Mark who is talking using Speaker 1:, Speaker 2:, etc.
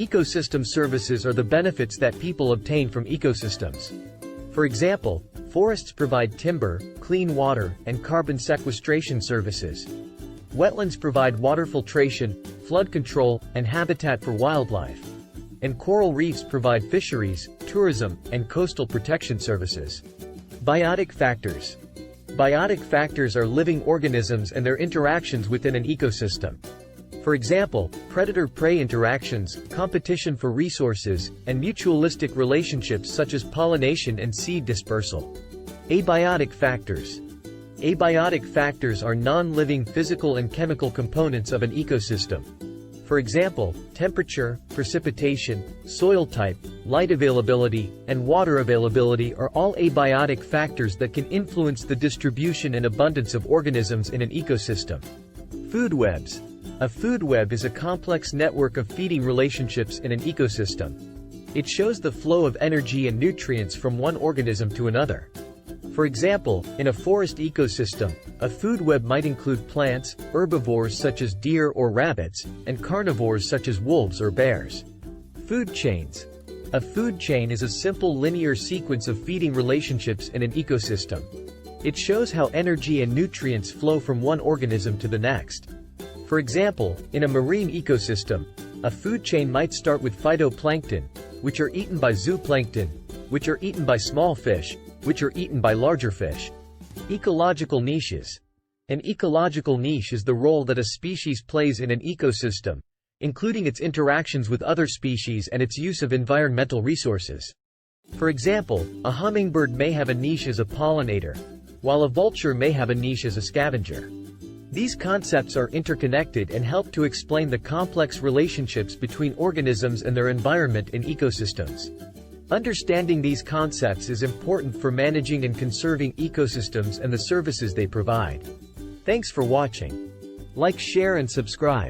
Speaker 1: Ecosystem services are the benefits that people obtain from ecosystems. For example, forests provide timber, clean water, and carbon sequestration services. Wetlands provide water filtration, flood control, and habitat for wildlife. And coral reefs provide fisheries, tourism, and coastal protection services. Biotic factors. Biotic factors are living organisms and their interactions within an ecosystem. For example, predator-prey interactions, competition for resources, and mutualistic relationships such as pollination and seed dispersal. Abiotic factors. Abiotic factors are non-living physical and chemical components of an ecosystem. For example, temperature, precipitation, soil type, light availability, and water availability are all abiotic factors that can influence the distribution and abundance of organisms in an ecosystem. Food webs. A food web is a complex network of feeding relationships in an ecosystem. It shows the flow of energy and nutrients from one organism to another. For example, in a forest ecosystem, a food web might include plants, herbivores such as deer or rabbits, and carnivores such as wolves or bears. Food chains. A food chain is a simple linear sequence of feeding relationships in an ecosystem. It shows how energy and nutrients flow from one organism to the next. For example, in a marine ecosystem, a food chain might start with phytoplankton, which are eaten by zooplankton, which are eaten by small fish, which are eaten by larger fish. Ecological niches. An ecological niche is the role that a species plays in an ecosystem, including its interactions with other species and its use of environmental resources. For example, a hummingbird may have a niche as a pollinator, while a vulture may have a niche as a scavenger. These concepts are interconnected and help to explain the complex relationships between organisms and their environment in ecosystems. Understanding these concepts is important for managing and conserving ecosystems and the services they provide. Thanks for watching. Like, share, and subscribe.